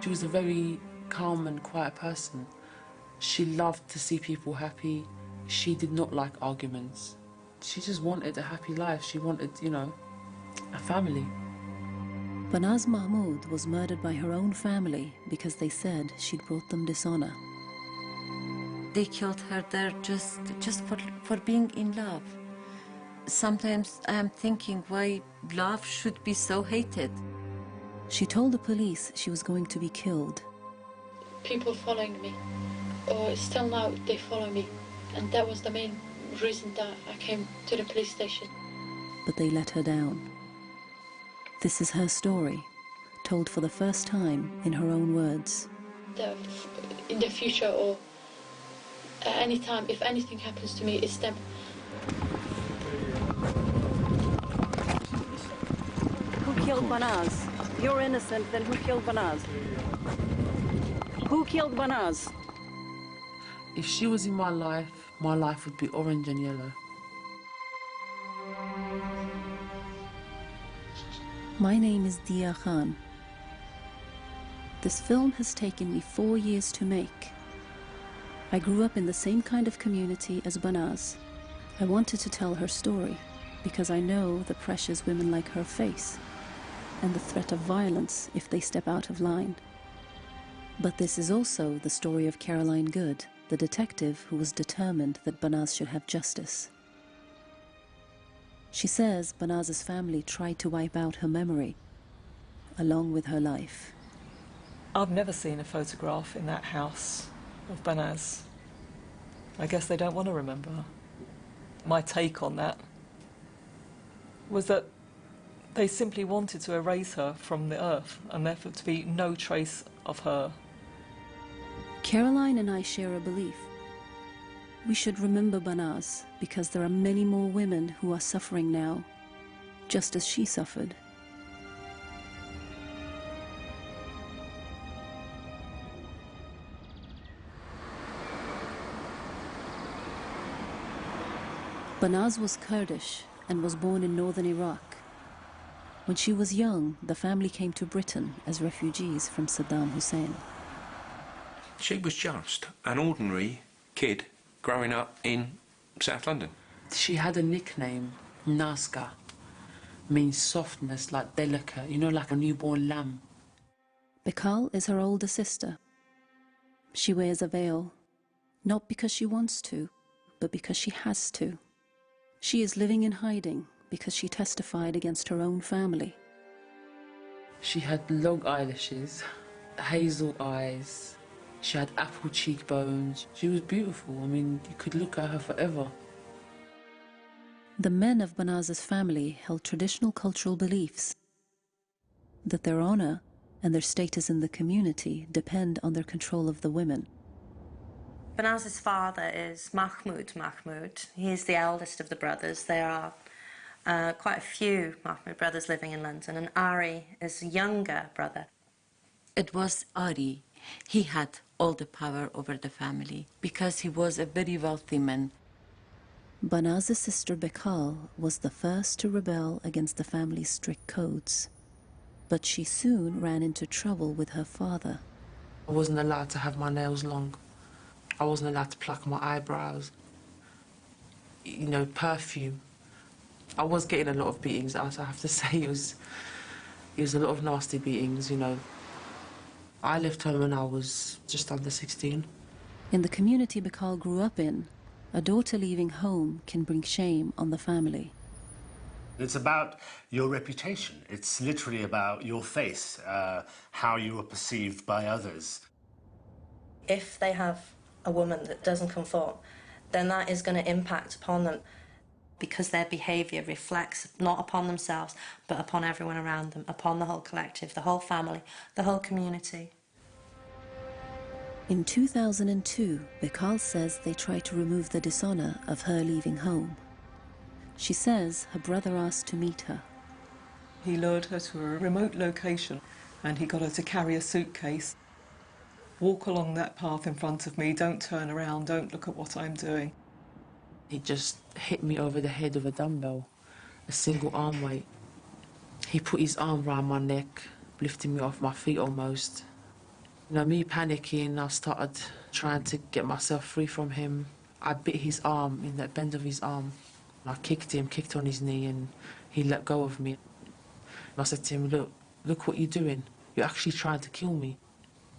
She was a very calm and quiet person. She loved to see people happy. She did not like arguments. She just wanted a happy life. She wanted, you know, a family. Banaz Mahmod was murdered by her own family because they said she'd brought them dishonor. They killed her there just for being in love. Sometimes I am thinking why love should be so hated. She told the police she was going to be killed. People following me, or still now they follow me, and that was the main reason that I came to the police station. But they let her down. This is her story, told for the first time in her own words. In the future or at any time, if anything happens to me, it's them. Who killed Banaz? You're innocent, then who killed Banaz? Who killed Banaz? If she was in my life would be orange and yellow. My name is Dia Khan. This film has taken me 4 years to make. I grew up in the same kind of community as Banaz. I wanted to tell her story because I know the pressures women like her face and the threat of violence if they step out of line. But this is also the story of Caroline Good, the detective who was determined that Banaz should have justice. She says Banaz's family tried to wipe out her memory, along with her life. I've never seen a photograph in that house of Banaz. I guess they don't want to remember her. My take on that was that they simply wanted to erase her from the earth and therefore to be no trace of her. Caroline and I share a belief. We should remember Banaz because there are many more women who are suffering now, just as she suffered. Banaz was Kurdish and was born in northern Iraq. When she was young, the family came to Britain as refugees from Saddam Hussein. She was just an ordinary kid growing up in South London. She had a nickname, Naska, means softness, like delicate, you know, like a newborn lamb. Bekhal is her older sister. She wears a veil, not because she wants to, but because she has to. She is living in hiding because she testified against her own family. She had long eyelashes, hazel eyes. She had apple cheekbones. She was beautiful. I mean, you could look at her forever. The men of Banaz's family held traditional cultural beliefs that their honor and their status in the community depend on their control of the women. Banaz's father is Mahmod. He is the eldest of the brothers. There are quite a few Mahmod brothers living in London, and Ari is a younger brother. It was Ari. He had all the power over the family because he was a very wealthy man. Banaz's sister Bekhal was the first to rebel against the family's strict codes. But she soon ran into trouble with her father. I wasn't allowed to have my nails long. I wasn't allowed to pluck my eyebrows. You know, perfume. I was getting a lot of beatings, I have to say. It was a lot of nasty beatings, you know. I left home when I was just under 16. In the community Bekhal grew up in, a daughter leaving home can bring shame on the family. It's about your reputation. It's literally about your face, how you are perceived by others. If they have a woman that doesn't conform, then that is going to impact upon them because their behaviour reflects not upon themselves, but upon everyone around them, upon the whole collective, the whole family, the whole community. In 2002, Bekhal says they tried to remove the dishonour of her leaving home. She says her brother asked to meet her. He lured her to a remote location and he got her to carry a suitcase. Walk along that path in front of me, don't turn around, don't look at what I'm doing. He just hit me over the head with a dumbbell, a single arm weight. He put his arm around my neck, lifting me off my feet almost. You know, me panicking, I started trying to get myself free from him. I bit his arm, in the bend of his arm. I kicked him, kicked on his knee, and he let go of me. I said to him, look what you're doing. You're actually trying to kill me.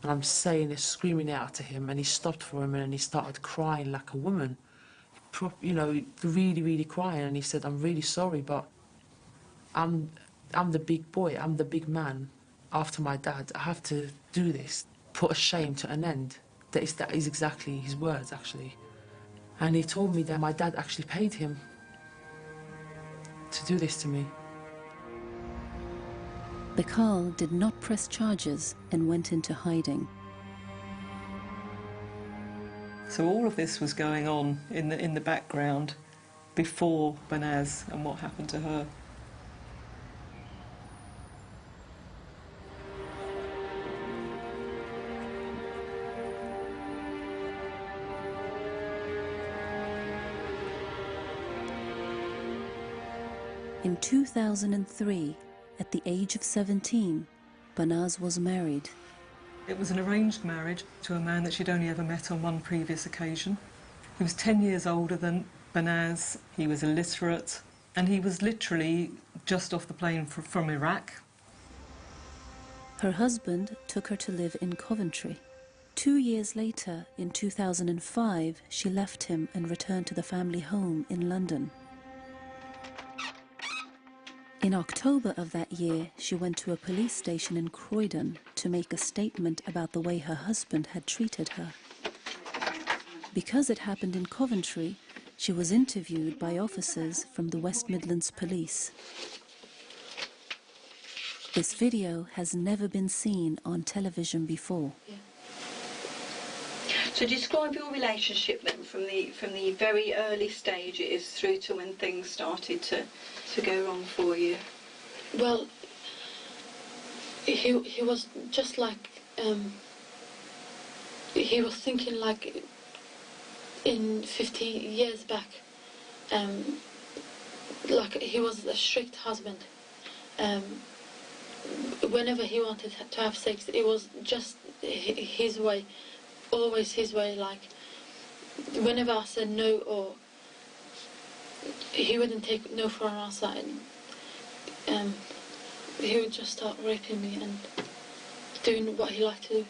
And I'm saying this, screaming out to him, and he stopped for a minute and he started crying like a woman. You know, really, really crying, and he said, I'm really sorry, but I'm the big boy, I'm the big man. After my dad, I have to do this, put a shame to an end. That is exactly his words, actually. And he told me that my dad actually paid him to do this to me. Bekhal did not press charges and went into hiding. So all of this was going on in the background before Banaz and what happened to her. In 2003, at the age of 17, Banaz was married. It was an arranged marriage to a man that she'd only ever met on one previous occasion. He was 10 years older than Banaz, he was illiterate, and he was literally just off the plane from Iraq. Her husband took her to live in Coventry. 2 years later, in 2005, she left him and returned to the family home in London. In October of that year, she went to a police station in Croydon to make a statement about the way her husband had treated her. Because it happened in Coventry, she was interviewed by officers from the West Midlands Police. This video has never been seen on television before. Yeah. So describe your relationship then from the very early stages through to when things started to go wrong for you. Well, he was just like he was thinking like in 50 years back, like he was a strict husband. Whenever he wanted to have sex, it was just his way, always his way. Like whenever I said no, or he wouldn't take no for an answer, and he would just start raping me and doing what he liked to do.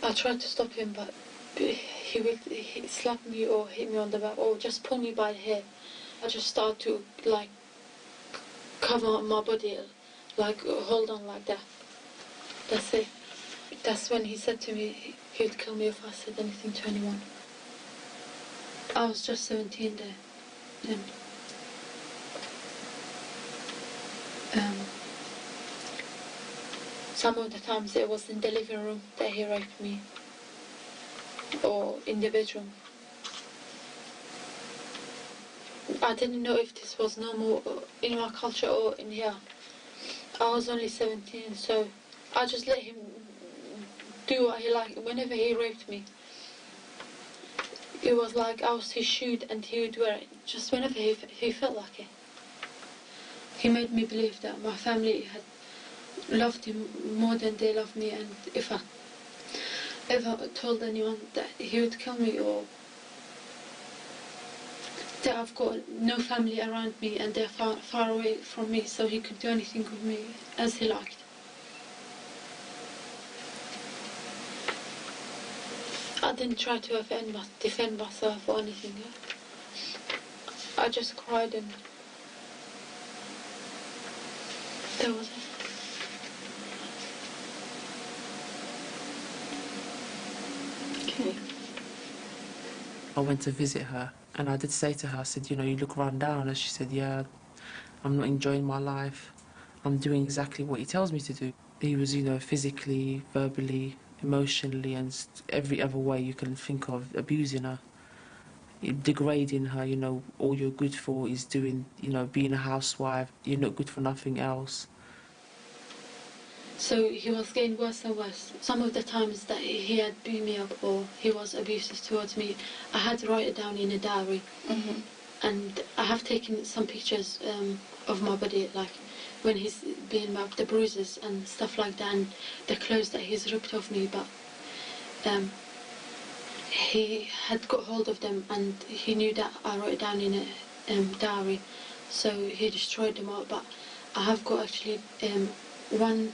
I tried to stop him, but he would slap me or hit me on the back or just pull me by the hair. I just started to like cover my body, like hold on like that. That's it. That's when he said to me he would kill me if I said anything to anyone. I was just 17 there. And, some of the times it was in the living room that he raped me, or in the bedroom. I didn't know if this was normal in my culture or in here. I was only 17, so I just let him do what he liked. Whenever he raped me, it was like I was his shoe and he would wear it just whenever he felt like it. He made me believe that my family had loved him more than they loved me, and if I ever told anyone that he would kill me or that I've got no family around me and they're far away from me, so he could do anything with me as he liked. I didn't try to defend myself or anything. I just cried and that was it. Okay. I went to visit her and I did say to her, I said, you know, you look run down. And she said, yeah, I'm not enjoying my life. I'm doing exactly what he tells me to do. He was, you know, physically, verbally, emotionally and every other way you can think of abusing her, degrading her. You know, all you're good for is doing, you know, being a housewife. You're not good for nothing else. So he was getting worse and worse. Some of the times that he had beat me up or he was abusive towards me, I had to write it down in a diary. Mm-hmm. And I have taken some pictures of my body, like when he's been up the bruises and stuff like that, and the clothes that he's ripped off me, but he had got hold of them and he knew that I wrote it down in a diary, so he destroyed them all. But I have got actually one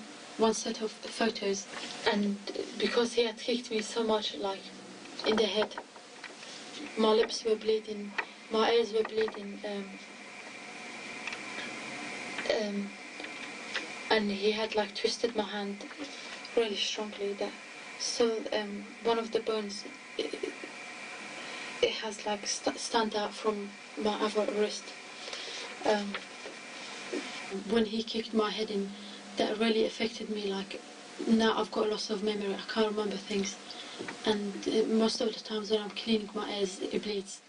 set of photos, and because he had kicked me so much, like in the head, my lips were bleeding, my ears were bleeding, and he had like twisted my hand really strongly there. So one of the bones, it has like stand out from my other wrist. When he kicked my head in, that really affected me. Like now I've got a loss of memory, I can't remember things, and most of the times when I'm cleaning my ears, it bleeds.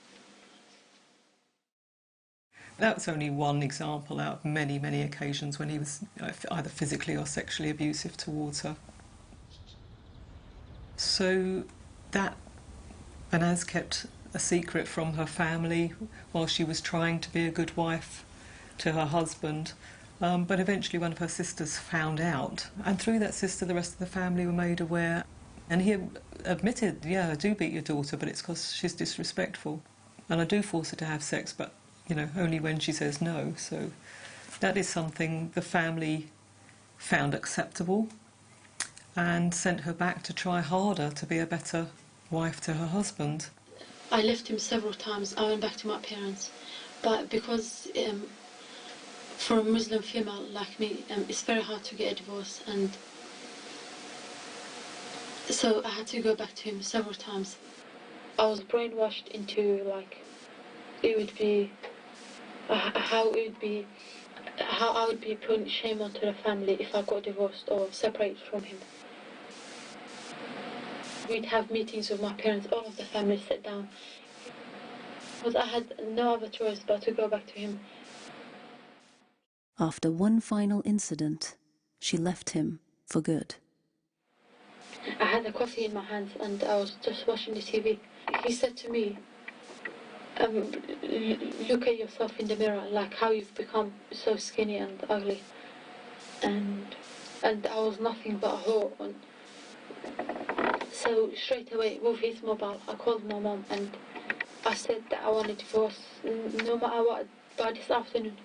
That's only one example out of many, many occasions when he was either physically or sexually abusive towards her. So that Banaz kept a secret from her family while she was trying to be a good wife to her husband. But eventually one of her sisters found out, and through that sister the rest of the family were made aware. And he admitted, yeah, I do beat your daughter, but it's because she's disrespectful. And I do force her to have sex, but, you know, only when she says no. So that is something the family found acceptable and sent her back to try harder to be a better wife to her husband. I left him several times. I went back to my parents, but because for a Muslim female like me, it's very hard to get a divorce, and so I had to go back to him several times. I was brainwashed into like it would be how I would be putting shame onto the family if I got divorced or separated from him. We'd have meetings with my parents, all of the family sit down, because I had no other choice but to go back to him. After one final incident, she left him for good. I had a coffee in my hands and I was just watching the TV. He said to me, look at yourself in the mirror, like how you've become so skinny and ugly. And I was nothing but a whore. So straight away with his mobile, I called my mom and I said that I want a divorce, no matter what, by this afternoon.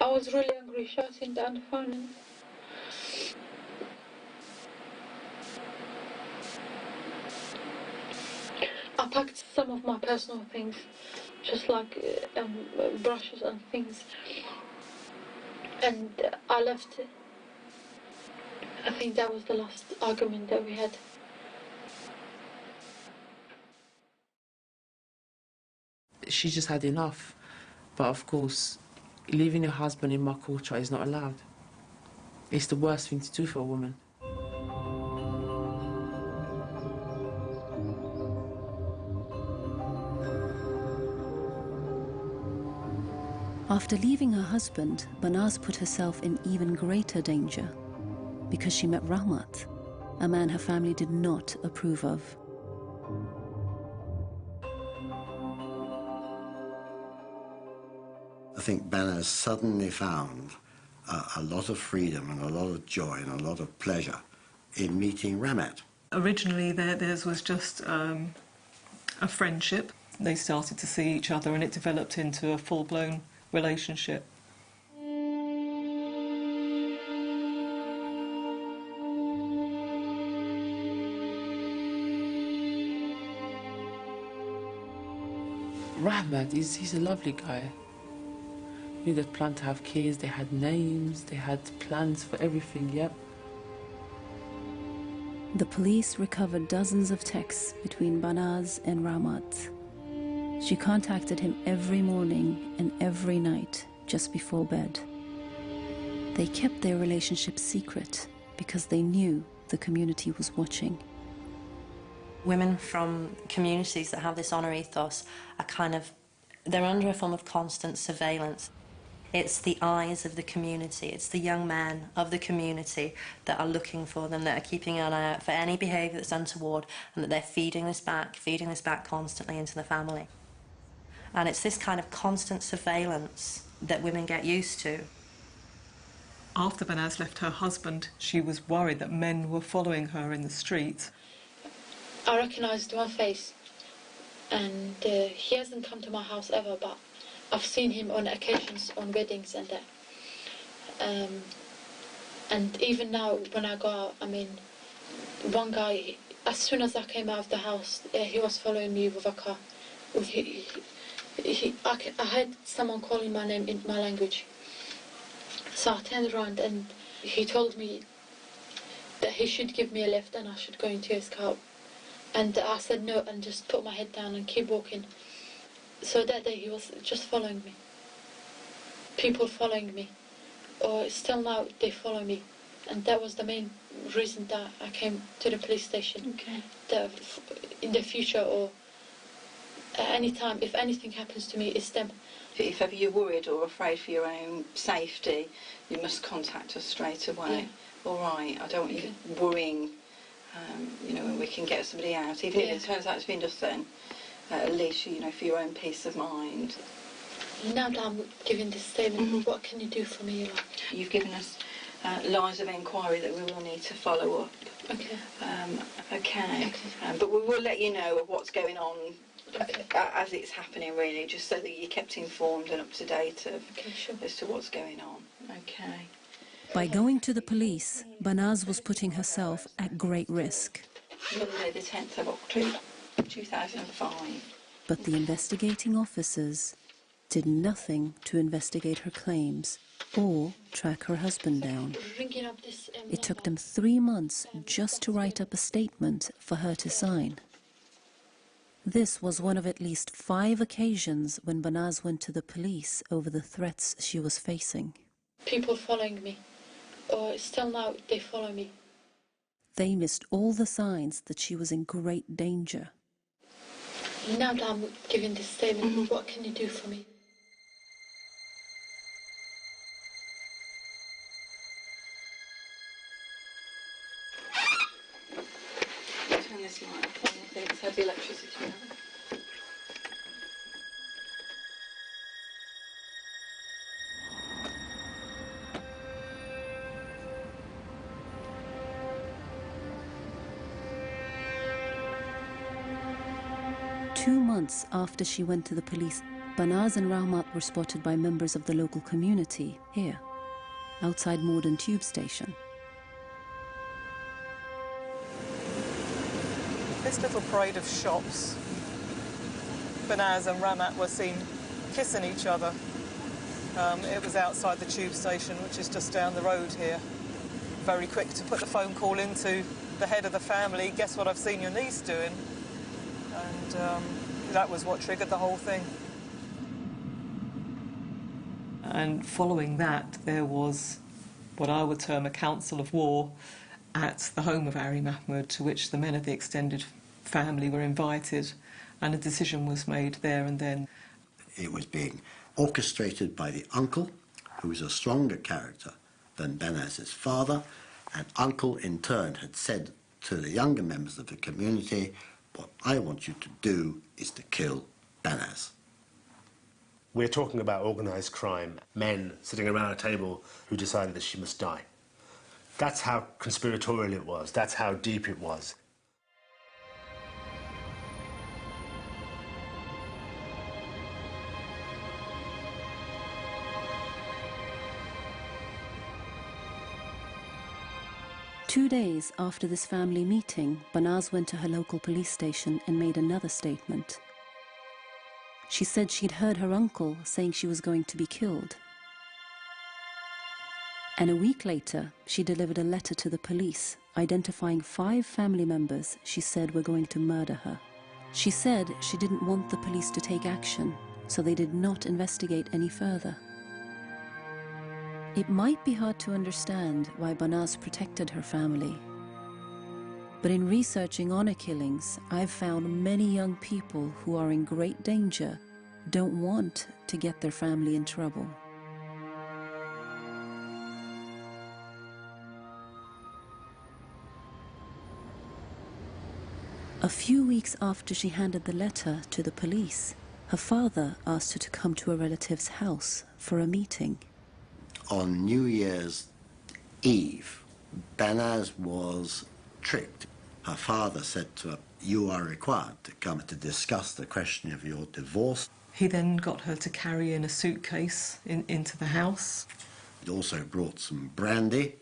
I was really angry, shouting down the phone. And I packed some of my personal things, just like brushes and things, and I left. I think that was the last argument that we had. She just had enough. But of course, leaving your husband in my culture is not allowed. It's the worst thing to do for a woman. After leaving her husband, Banaz put herself in even greater danger because she met Rahmat, a man her family did not approve of. I think Banaz suddenly found a lot of freedom and a lot of joy and a lot of pleasure in meeting Rahmat. Originally theirs was just a friendship. They started to see each other and it developed into a full-blown relationship. Rahmat, he's a lovely guy. We had planned to have kids, they had names, they had plans for everything, yeah. The police recovered dozens of texts between Banaz and Rahmat. She contacted him every morning and every night just before bed. They kept their relationship secret because they knew the community was watching. Women from communities that have this honour ethos are they're under a form of constant surveillance. It's the eyes of the community, it's the young men of the community that are looking for them, that are keeping an eye out for any behaviour that's untoward, and that they're feeding this back constantly into the family. And it's this kind of constant surveillance that women get used to. After Banaz left her husband, she was worried that men were following her in the street. I recognised one face, and he hasn't come to my house ever, but I've seen him on occasions, on weddings and that. And even now, when I go out, I mean, one guy, as soon as I came out of the house, he was following me with a car. I heard someone calling my name in my language. So I turned around and he told me that he should give me a lift and I should go into his car. And I said no and just put my head down and keep walking. So that day he was just following me. People following me. Or still now they follow me. And that was the main reason that I came to the police station. Okay. That in the future or at any time, if anything happens to me, it's them. If ever you're worried or afraid for your own safety, you must contact us straight away. Yeah. All right, I don't want you worrying, you know, when we can get somebody out. Even if it turns out it's been nothing, at least, you know, for your own peace of mind. Now that I'm giving this statement, what can you do for me? Like? You've given us lines of inquiry that we will need to follow up. Okay. Okay. But we will let you know of what's going on. Okay. As it's happening, really, just so that you're kept informed and up to date of, as to what's going on. Okay. By going to the police, Banaz was putting herself at great risk. Monday the 10th of October 2005. But the investigating officers did nothing to investigate her claims or track her husband down. It took them 3 months just to write up a statement for her to sign. This was one of at least 5 occasions when Banaz went to the police over the threats she was facing. People following me, or still now they follow me. They missed all the signs that she was in great danger. Now that I'm giving this statement, what can you do for me? Turn this light off. I think it's had the electricity on. Two months after she went to the police, Banaz and Rahmat were spotted by members of the local community here, outside Morden Tube Station. This little parade of shops, Banaz and Rahmat were seen kissing each other. It was outside the tube station, which is just down the road here. Very quick to put the phone call into the head of the family. Guess what I've seen your niece doing? And that was what triggered the whole thing. And following that, there was what I would term a council of war at the home of Ari Mahmod, to which the men of the extended family were invited, and a decision was made there and then. It was being orchestrated by the uncle, who was a stronger character than Banaz's father, and uncle in turn had said to the younger members of the community, what I want you to do is to kill Banaz. We're talking about organised crime, men sitting around a table who decided that she must die. That's how conspiratorial it was, that's how deep it was. Two days after this family meeting, Banaz went to her local police station and made another statement. She said she'd heard her uncle saying she was going to be killed. And a week later, she delivered a letter to the police identifying 5 family members she said were going to murder her. She said she didn't want the police to take action, so they did not investigate any further. It might be hard to understand why Banaz protected her family. But in researching honor killings, I've found many young people who are in great danger don't want to get their family in trouble. A few weeks after she handed the letter to the police, Her father asked her to come to a relative's house for a meeting. On New Year's Eve, Banaz was tricked. Her father said to her, "You are required to come to discuss the question of your divorce." He then got her to carry in a suitcase into the house. He also brought some brandy,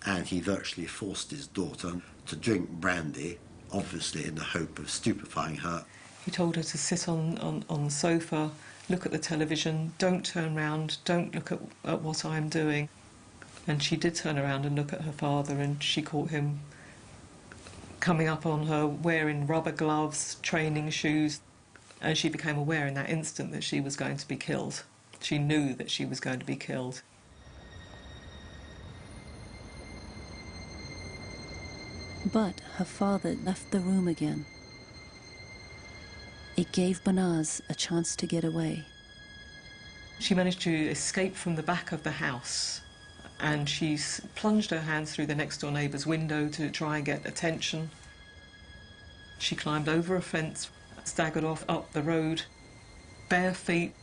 and he virtually forced his daughter to drink brandy, obviously in the hope of stupefying her. He told her to sit on the sofa, look at the television, don't turn round, don't look at what I'm doing. And she did turn around and look at her father, and she caught him coming up on her wearing rubber gloves, training shoes, and she became aware in that instant that she was going to be killed. She knew that she was going to be killed. But her father left the room again. It gave Banaz a chance to get away. She managed to escape from the back of the house, and she plunged her hands through the next-door neighbour's window to try and get attention. She climbed over a fence, staggered off up the road, bare feet,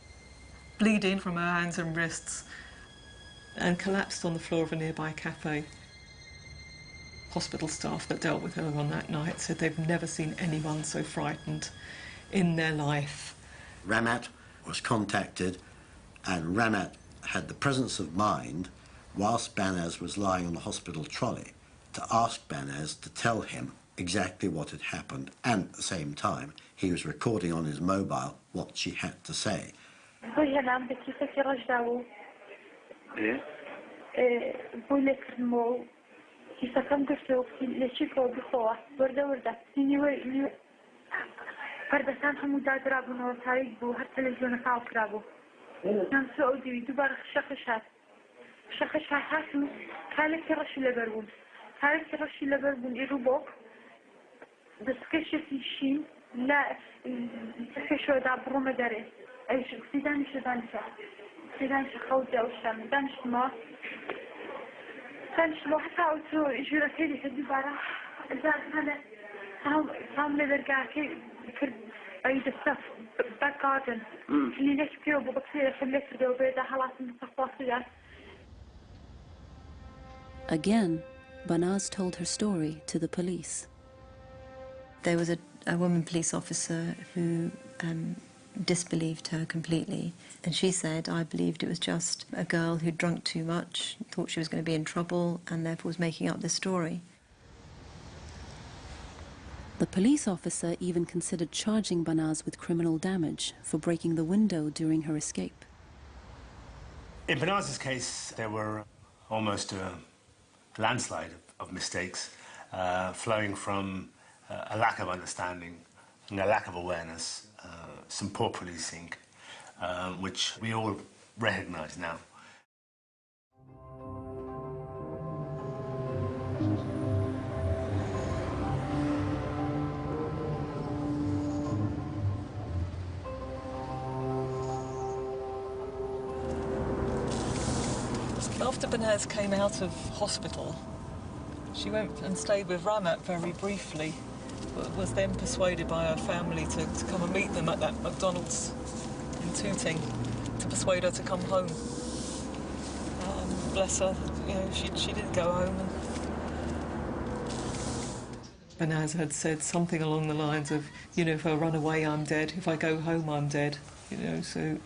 bleeding from her hands and wrists, and collapsed on the floor of a nearby cafe. Hospital staff that dealt with her on that night said they've never seen anyone so frightened in their life. Ramat was contacted, and Ramat had the presence of mind, whilst Banaz was lying on the hospital trolley, to ask Banaz to tell him exactly what had happened, and at the same time he was recording on his mobile what she had to say. فردستان همون داد رابون و تاریک بو هر تلویزیون کاو کرابو نام سعودی دوباره شخش هاتو كالك رشي لبربون كالك رشي لبربون يروبوك دسكش في شين لا تكشو دا بروما داري ايش سيدانش خوزي او الشام دانش ما دانش لو حتى اوتو يجورا كيدي هدي بارا زاد هذا هم لدرجاكي كرد أي دستاف باكارن اللي ليش كيو بقصير خليك تدو بيدا خلاص متخصصيات. Again, Banaz told her story to the police. There was a woman police officer who disbelieved her completely, and she said, I believed it was just a girl who'd drunk too much, thought she was going to be in trouble, and therefore was making up this story. The police officer even considered charging Banaz with criminal damage for breaking the window during her escape. In Banaz's case, there were almost a landslide of mistakes flowing from a lack of understanding and a lack of awareness, some poor policing, which we all recognise now. After Banaz came out of hospital, she went and stayed with Ramat very briefly, but was then persuaded by her family to come and meet them at that McDonald's in Tooting, to persuade her to come home. Bless her, you know, she did go home. Banaz had said something along the lines of, you know, if I run away, I'm dead. If I go home, I'm dead. You know, so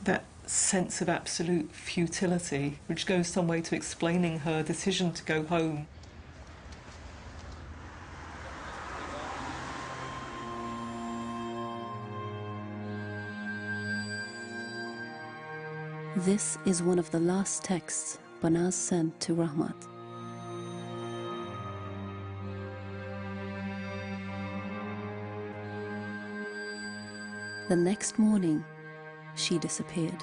that sense of absolute futility, which goes some way to explaining her decision to go home. This is one of the last texts Banaz sent to Rahmat. The next morning, she disappeared.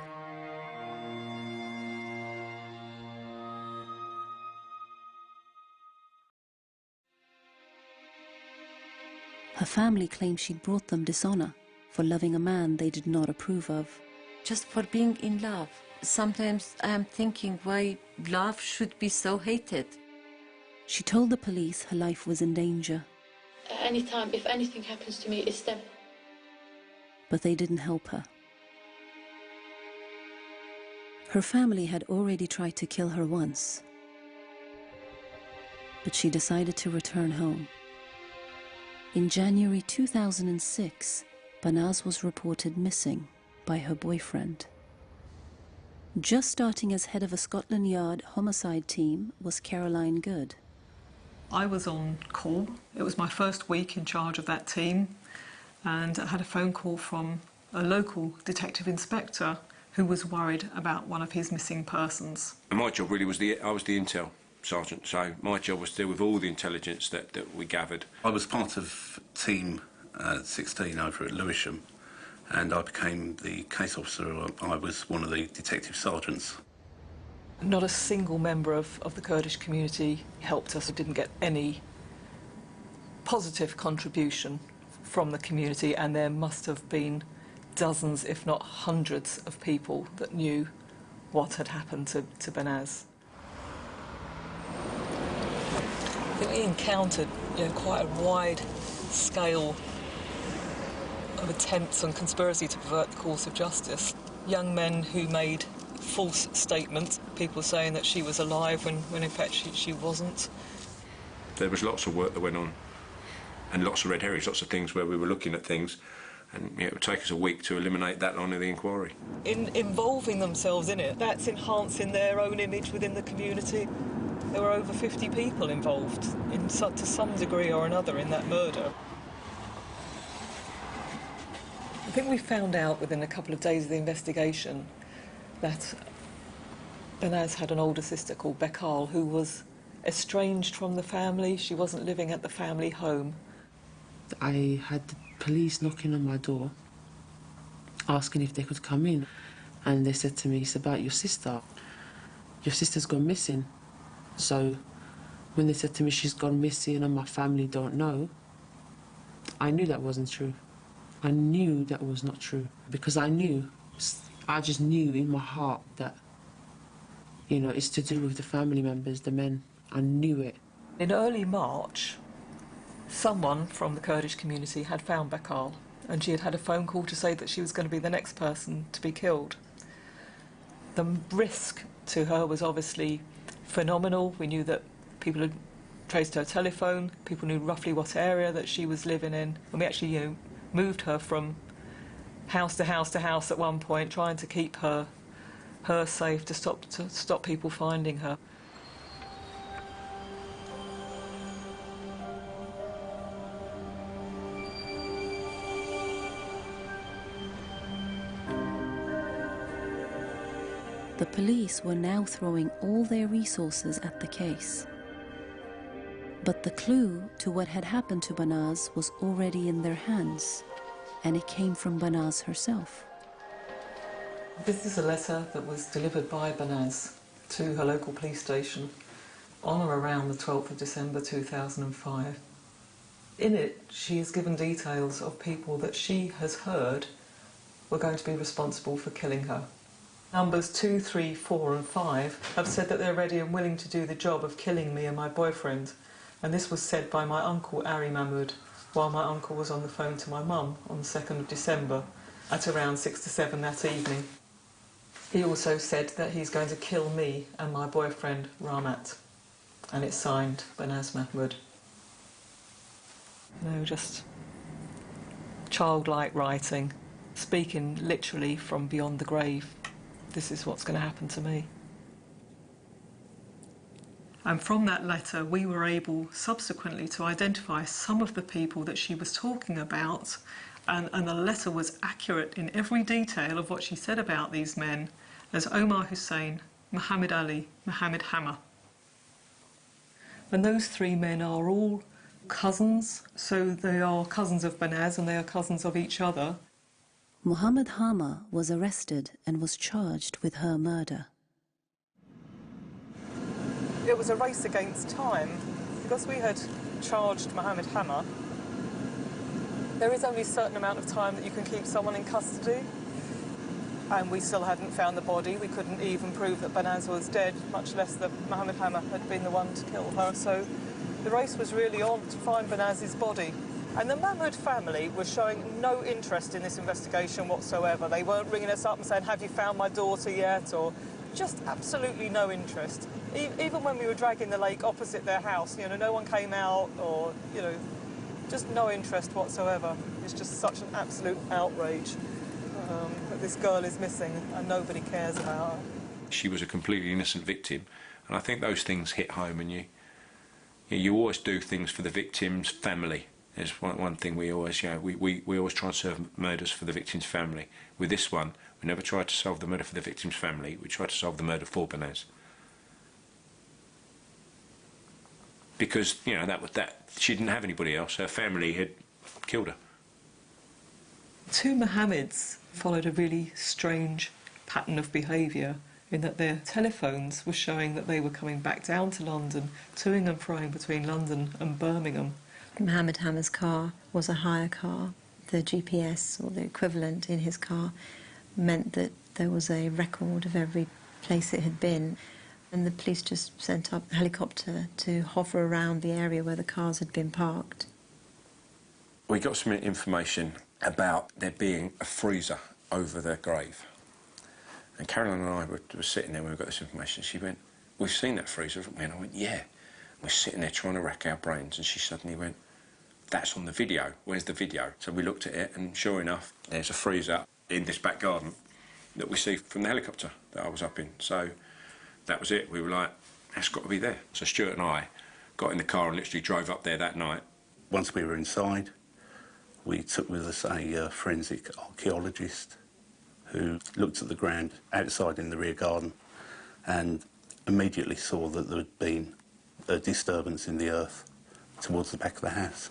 Her family claimed she'd brought them dishonor for loving a man they did not approve of. Just for being in love. Sometimes I am thinking why love should be so hated. She told the police her life was in danger. Anytime, if anything happens to me, it's them. but they didn't help her. Her family had already tried to kill her once, but she decided to return home. In January 2006, Banaz was reported missing by her boyfriend. Just starting as head of a Scotland Yard homicide team was Caroline Good. I was on call. It was my first week in charge of that team, and I had a phone call from a local detective inspector who was worried about one of his missing persons. And my job really was I was the intel sergeant, so my job was to deal with all the intelligence that we gathered. I was part of Team 16 over at Lewisham, and I became the case officer. I was one of the detective sergeants. Not a single member of the Kurdish community helped us. We didn't get any positive contribution from the community, and there must have been dozens, if not hundreds, of people that knew what had happened to Banaz. I think we encountered quite a wide scale of attempts and conspiracy to pervert the course of justice. Young men who made false statements, people saying that she was alive when in fact she wasn't. There was lots of work that went on, and lots of red herrings, lots of things where we were looking at things, and it would take us a week to eliminate that line of the inquiry. In involving themselves in it, that's enhancing their own image within the community. There were over 50 people involved to some degree or another in that murder. I think we found out within a couple of days of the investigation that Banaz had an older sister called Bekhal who was estranged from the family. She wasn't living at the family home. I had the police knocking on my door, asking if they could come in. And they said to me, it's about your sister. Your sister's gone missing. So when they said to me she's gone missing and my family don't know, I knew that wasn't true. I knew that was not true, because I just knew in my heart that, it's to do with the family members, the men. I knew it. In early March, someone from the Kurdish community had found Bekhal, and she had had a phone call to say that she was going to be the next person to be killed. The risk to her was obviously phenomenal. We knew that people had traced her telephone, people knew roughly what area that she was living in, and we actually, moved her from house to house to house at one point, trying to keep her safe, to stop people finding her. The police were now throwing all their resources at the case. But the clue to what had happened to Banaz was already in their hands, and it came from Banaz herself. This is a letter that was delivered by Banaz to her local police station on or around the 12th of December 2005. In it, she has given details of people that she has heard were going to be responsible for killing her. Numbers 2, 3, 4 and 5 have said that they're ready and willing to do the job of killing me and my boyfriend, and this was said by my uncle Mahmod while my uncle was on the phone to my mum on the 2nd of December at around 6 to 7 that evening. He also said that he's going to kill me and my boyfriend Ramat, and it's signed Banaz Mahmod. Just childlike writing, speaking literally from beyond the grave. This is what's going to happen to me. And from that letter, we were able subsequently to identify some of the people that she was talking about, and the letter was accurate in every detail of what she said about these men as Omar Hussein, Muhammad Ali, Muhammad Hammer. And those three men are all cousins, so they are cousins of Banaz and they are cousins of each other. Muhammad Hammer was arrested and was charged with her murder. It was a race against time. Because we had charged Muhammad Hammer, there is only a certain amount of time that you can keep someone in custody. And we still hadn't found the body. We couldn't even prove that Banaz was dead, much less that Muhammad Hammer had been the one to kill her. So the race was really on to find Banaz's body. And the Mahmod family was showing no interest in this investigation whatsoever. They weren't ringing us up and saying, have you found my daughter yet? Or just absolutely no interest. Even when we were dragging the lake opposite their house, you know, no one came out or, you know, just no interest whatsoever. It's just such an absolute outrage that this girl is missing and nobody cares about her. She was a completely innocent victim, and I think those things hit home, and you always do things for the victim's family. There's one thing we always, you know, we always try and serve murders for the victim's family. With this one, we never tried to solve the murder for the victim's family. We tried to solve the murder for Banaz. Because, you know, that she didn't have anybody else. Her family had killed her. Two Mohammeds followed a really strange pattern of behaviour in that their telephones were showing that they were coming back down to London, toing and froing between London and Birmingham. Mohammed Hammer's car was a hire car. The GPS, or the equivalent in his car, meant that there was a record of every place it had been. And the police just sent up a helicopter to hover around the area where the cars had been parked. We got some information about there being a freezer over their grave. And Carolyn and I were sitting there when we got this information. She went, we've seen that freezer, haven't we? And I went, yeah. We're sitting there trying to rack our brains, and she suddenly went, that's on the video. Where's the video? So we looked at it, and sure enough, there's a freezer in this back garden that we see from the helicopter that I was up in. So that was it. We were like, that's got to be there. So Stuart and I got in the car and literally drove up there that night. Once we were inside, we took with us a forensic archaeologist who looked at the ground outside in the rear garden and immediately saw that there had been a disturbance in the earth towards the back of the house.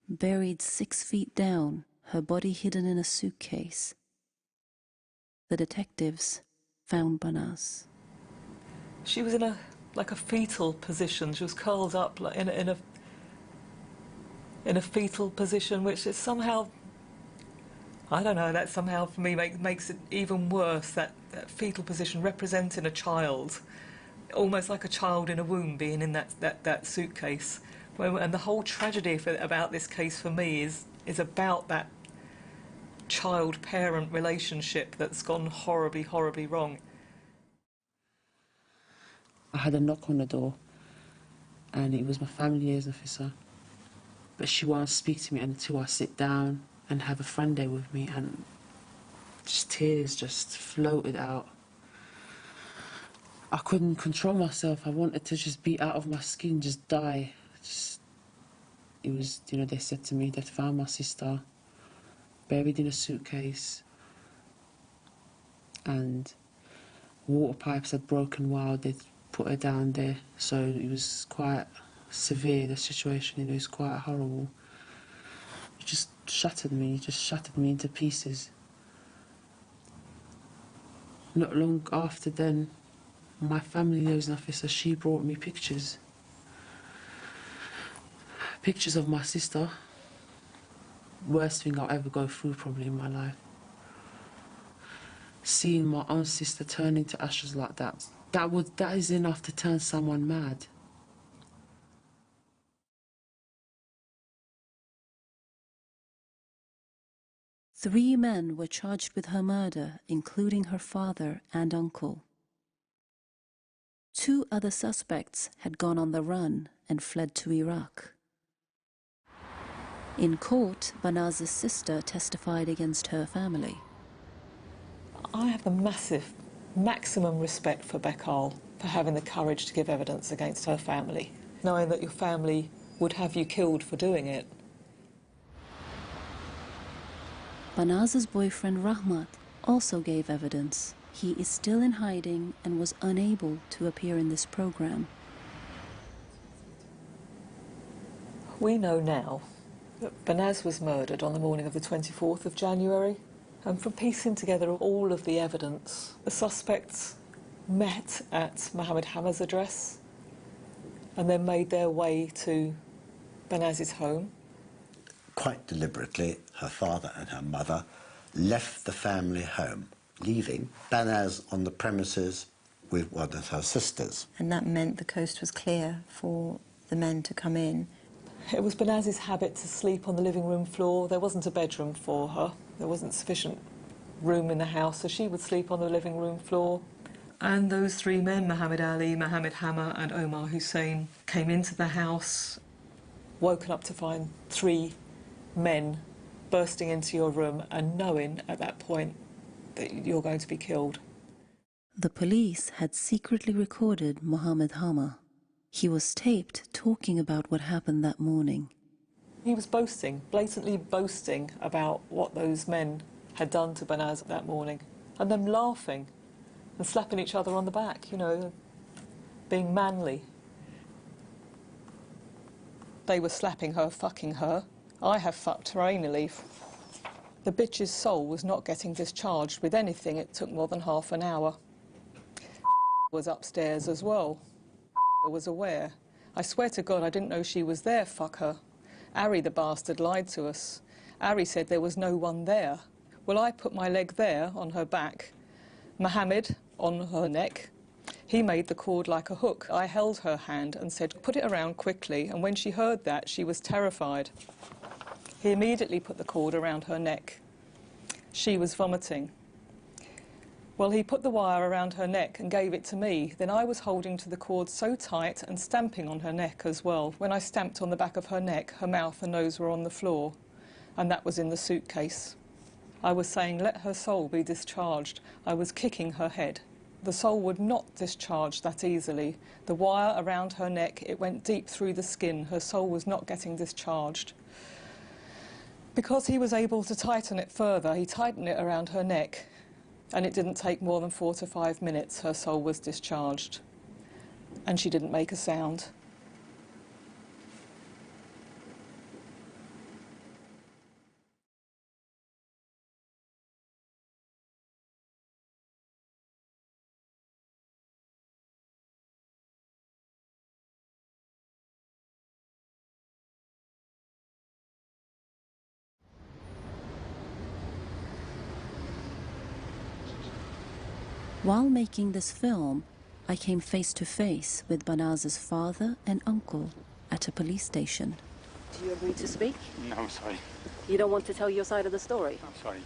Buried 6 feet down, her body hidden in a suitcase, the detectives found Banaz. She was in a fetal position. She was curled up like in a fetal position, which is somehow, I don't know, that somehow for me makes it even worse, that fetal position representing a child, almost like a child in a womb being in that suitcase. And the whole tragedy about this case for me is about that child-parent relationship that's gone horribly, horribly wrong. I had a knock on the door, and it was my family liaison officer. But she won't speak to me until I sit down and have a friend there with me, and just tears just floated out. I couldn't control myself. I wanted to just be out of my skin, just die. It was, you know, they said to me they'd found my sister buried in a suitcase, and water pipes had broken while they'd put her down there. So it was quite severe, the situation. It was quite horrible. It just shattered me into pieces. Not long after then, my family liaison officer, she brought me pictures of my sister. Worst thing I'll ever go through probably in my life. Seeing my own sister turn into ashes like that, that is enough to turn someone mad. Three men were charged with her murder, including her father and uncle. 2 other suspects had gone on the run and fled to Iraq. In court, Banaz's sister testified against her family. I have the maximum respect for Bekhal for having the courage to give evidence against her family, knowing that your family would have you killed for doing it. Banaz's boyfriend Rahmat also gave evidence. He is still in hiding and was unable to appear in this program. We know now that Banaz was murdered on the morning of the 24th of January. And from piecing together all of the evidence, the suspects met at Mohammed Hammer's address and then made their way to Banaz's home. Quite deliberately, her father and her mother left the family home, leaving Banaz on the premises with one of her sisters. And that meant the coast was clear for the men to come in. It was Banaz's habit to sleep on the living room floor. There wasn't a bedroom for her. There wasn't sufficient room in the house, so she would sleep on the living room floor. And those three men, Muhammad Ali, Mohammed Hammer and Omar Hussein, came into the house, woken up to find three men bursting into your room and knowing at that point that you're going to be killed. The police had secretly recorded Mohammed Hammer. He was taped talking about what happened that morning. He was boasting, blatantly boasting about what those men had done to Banaz that morning, and them laughing and slapping each other on the back, you know, being manly. They were slapping her, fucking her. I have fucked her anally. The bitch's soul was not getting discharged with anything. It took more than half an hour. Was upstairs as well. Was aware. I swear to God I didn't know she was there, fuck her. Ari the bastard lied to us. Ari said there was no one there. Well, I put my leg there on her back, Mohammed on her neck. He made the cord like a hook. I held her hand and said, put it around quickly, and when she heard that, she was terrified. He immediately put the cord around her neck. She was vomiting. Well, he put the wire around her neck and gave it to me. Then I was holding to the cord so tight and stamping on her neck as well. When I stamped on the back of her neck, her mouth and nose were on the floor, and that was in the suitcase. I was saying, let her soul be discharged. I was kicking her head. The soul would not discharge that easily. The wire around her neck, it went deep through the skin. Her soul was not getting discharged. Because he was able to tighten it further, he tightened it around her neck, and it didn't take more than 4 to 5 minutes. Her soul was discharged, and she didn't make a sound. While making this film, I came face to face with Banaz's father and uncle at a police station. Do you agree to speak? No, I'm sorry. You don't want to tell your side of the story? I'm sorry.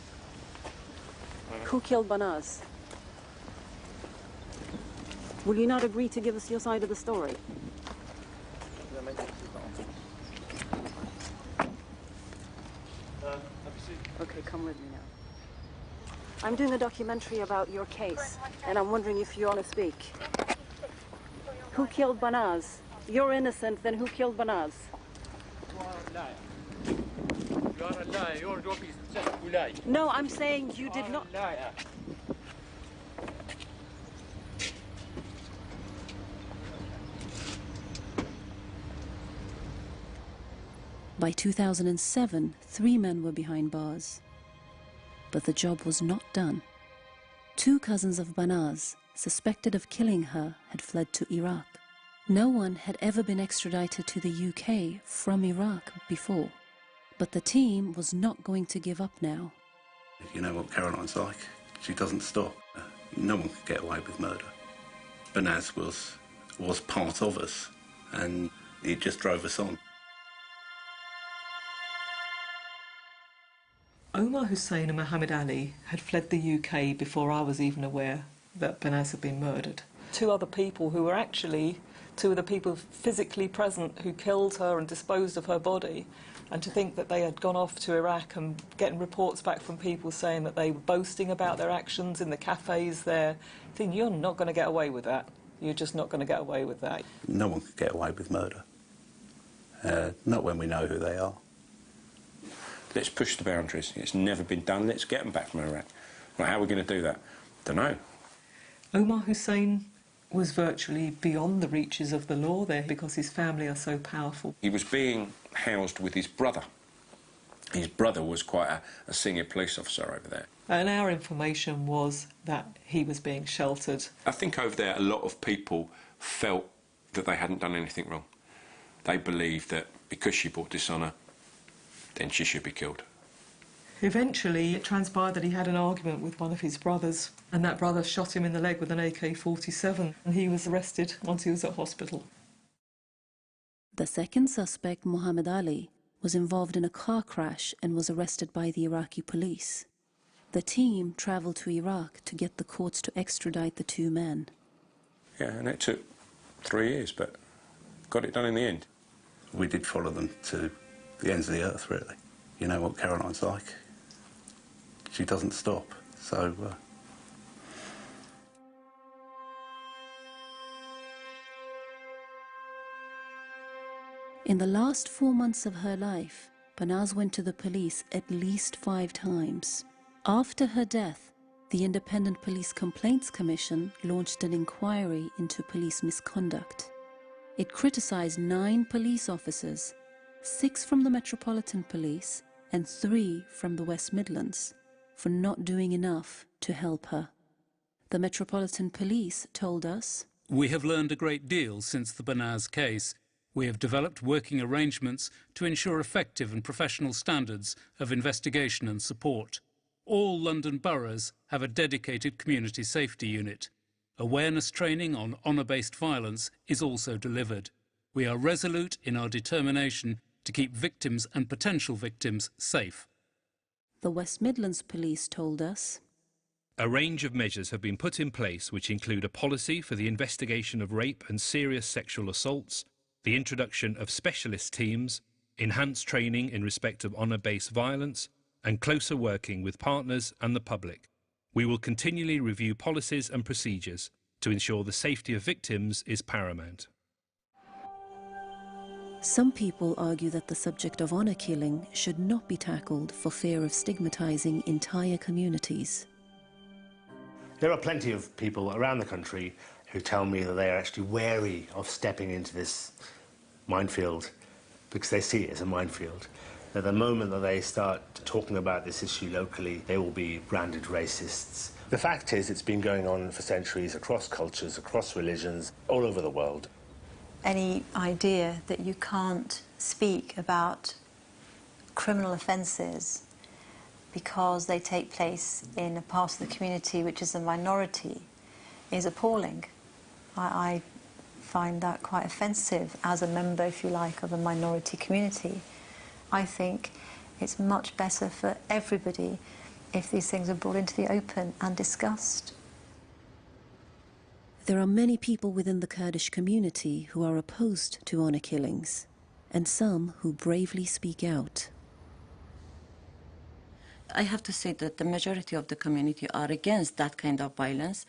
Who killed Banaz? Will you not agree to give us your side of the story? Okay, come with me now. I'm doing a documentary about your case, and I'm wondering if you want to speak. Who killed Banaz? You're innocent, then who killed Banaz? You are a liar. Your job is just to lie. No, I'm saying you did not. Liar. By 2007, 3 men were behind bars. But the job was not done. 2 cousins of Banaz, suspected of killing her, had fled to Iraq. No one had ever been extradited to the UK from Iraq before. But the team was not going to give up now. You know what Caroline's like. She doesn't stop. No one could get away with murder. Banaz was part of us, and he just drove us on. Omar Hussein and Mohammed Ali had fled the UK before I was even aware that Banaz had been murdered. 2 other people who were actually 2 of the people physically present who killed her and disposed of her body, and to think that they had gone off to Iraq and getting reports back from people saying that they were boasting about their actions in the cafes there, I think you're not going to get away with that. You're just not going to get away with that. No one could get away with murder. Not when we know who they are. Let's push the boundaries. It's never been done. Let's get them back from Iraq. Well, how are we going to do that? Don't know. Omar Hussein was virtually beyond the reaches of the law there because his family are so powerful. He was being housed with his brother. His brother was quite a senior police officer over there. And our information was that he was being sheltered. I think over there a lot of people felt that they hadn't done anything wrong. They believed that because she brought dishonour, then she should be killed. Eventually, it transpired that he had an argument with one of his brothers, and that brother shot him in the leg with an AK-47, and he was arrested once he was at hospital. The second suspect, Muhammad Ali, was involved in a car crash and was arrested by the Iraqi police. The team travelled to Iraq to get the courts to extradite the two men. Yeah, and it took 3 years, but got it done in the end. We did follow them to the ends of the earth, really. You know what Caroline's like. She doesn't stop, so... In the last 4 months of her life, Banaz went to the police at least 5 times. After her death, the Independent Police Complaints Commission launched an inquiry into police misconduct. It criticised 9 police officers, 6 from the Metropolitan Police and 3 from the West Midlands, for not doing enough to help her. The Metropolitan Police told us, "We have learned a great deal since the Banaz case. We have developed working arrangements to ensure effective and professional standards of investigation and support. All London boroughs have a dedicated community safety unit. Awareness training on honour-based violence is also delivered. We are resolute in our determination to keep victims and potential victims safe." The West Midlands Police told us, "A range of measures have been put in place which include a policy for the investigation of rape and serious sexual assaults, the introduction of specialist teams, enhanced training in respect of honour-based violence, and closer working with partners and the public. We will continually review policies and procedures to ensure the safety of victims is paramount." Some people argue that the subject of honour killing should not be tackled for fear of stigmatising entire communities. There are plenty of people around the country who tell me that they are actually wary of stepping into this minefield because they see it as a minefield. That the moment that they start talking about this issue locally, they will be branded racists. The fact is, it's been going on for centuries across cultures, across religions, all over the world. Any idea that you can't speak about criminal offences because they take place in a part of the community which is a minority is appalling. I find that quite offensive as a member, if you like, of a minority community. I think it's much better for everybody if these things are brought into the open and discussed. There are many people within the Kurdish community who are opposed to honour killings, and some who bravely speak out. I have to say that the majority of the community are against that kind of violence,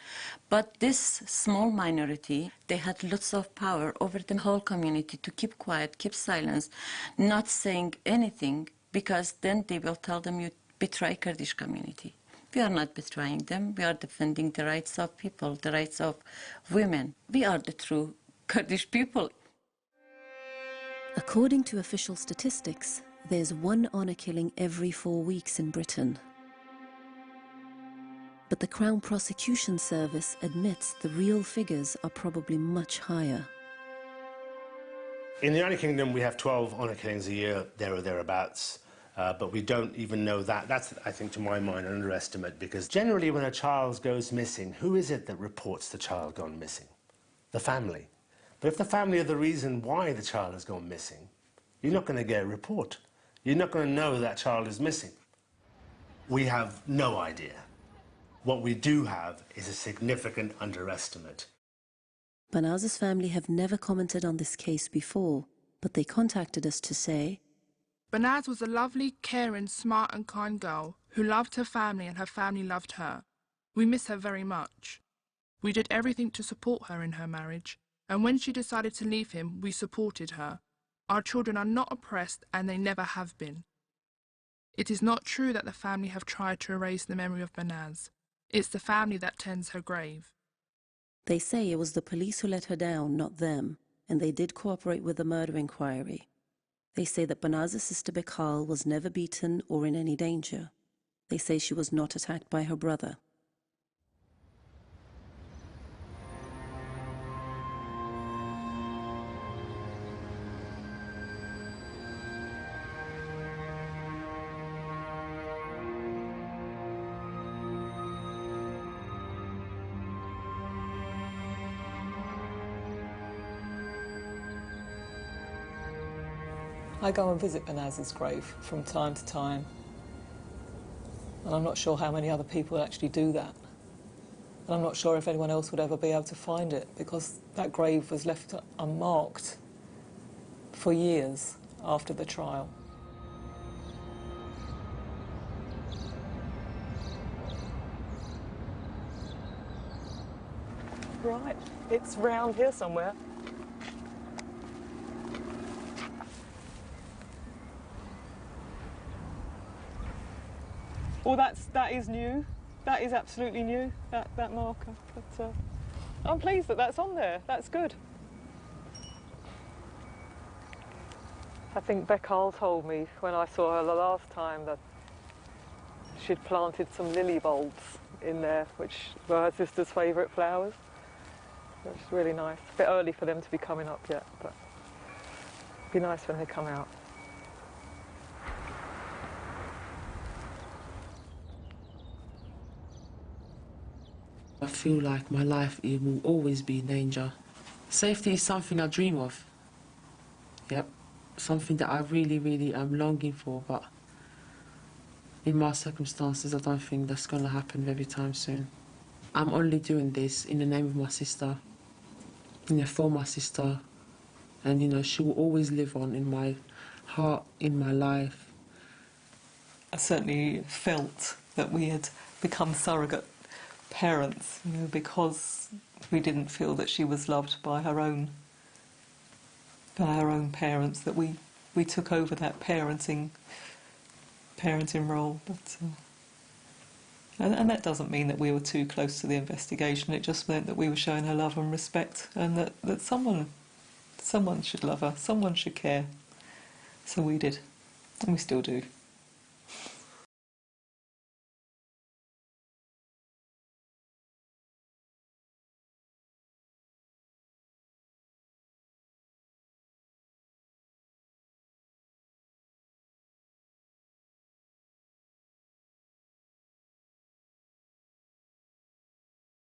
but this small minority, they had lots of power over the whole community to keep quiet, keep silence, not saying anything, because then they will tell them you betray Kurdish community. We are not betraying them. We are defending the rights of people, the rights of women. We are the true Kurdish people. According to official statistics, there's 1 honour killing every 4 weeks in Britain. But the Crown Prosecution Service admits the real figures are probably much higher. In the United Kingdom, we have 12 honour killings a year, there or thereabouts. But we don't even know that. That's, I think, to my mind, an underestimate, because generally when a child goes missing, who is it that reports the child gone missing? The family. But if the family are the reason why the child has gone missing, you're not going to get a report. You're not going to know that child is missing. We have no idea. What we do have is a significant underestimate. Banaz's family have never commented on this case before, but they contacted us to say, Banaz was a lovely, caring, smart and kind girl who loved her family and her family loved her. We miss her very much. We did everything to support her in her marriage, and when she decided to leave him, we supported her. Our children are not oppressed and they never have been. It is not true that the family have tried to erase the memory of Banaz. It's the family that tends her grave. They say it was the police who let her down, not them, and they did cooperate with the murder inquiry. They say that Banaz's sister Bekhal was never beaten or in any danger. They say she was not attacked by her brother. I go and visit Banaz's grave from time to time, and I'm not sure how many other people actually do that. And I'm not sure if anyone else would ever be able to find it, because that grave was left unmarked for years after the trial. Right, it's round here somewhere. Well, that is new. That is absolutely new, that marker. But I'm pleased that that's on there. That's good. I think Bekhal told me when I saw her the last time that she'd planted some lily bulbs in there, which were her sister's favourite flowers. It's really nice. A bit early for them to be coming up yet, but it'd be nice when they come out. I feel like my life, it will always be in danger. Safety is something I dream of. Yep, something that I really, really am longing for, but in my circumstances, I don't think that's going to happen very time soon. I'm only doing this in the name of my sister, for my sister, and she will always live on in my heart, in my life. I certainly felt that we had become surrogate parents, because we didn't feel that she was loved by her own parents, that we took over that parenting role. But and that doesn't mean that we were too close to the investigation. It just meant that we were showing her love and respect, and that someone should love her, someone should care. So we did, and we still do.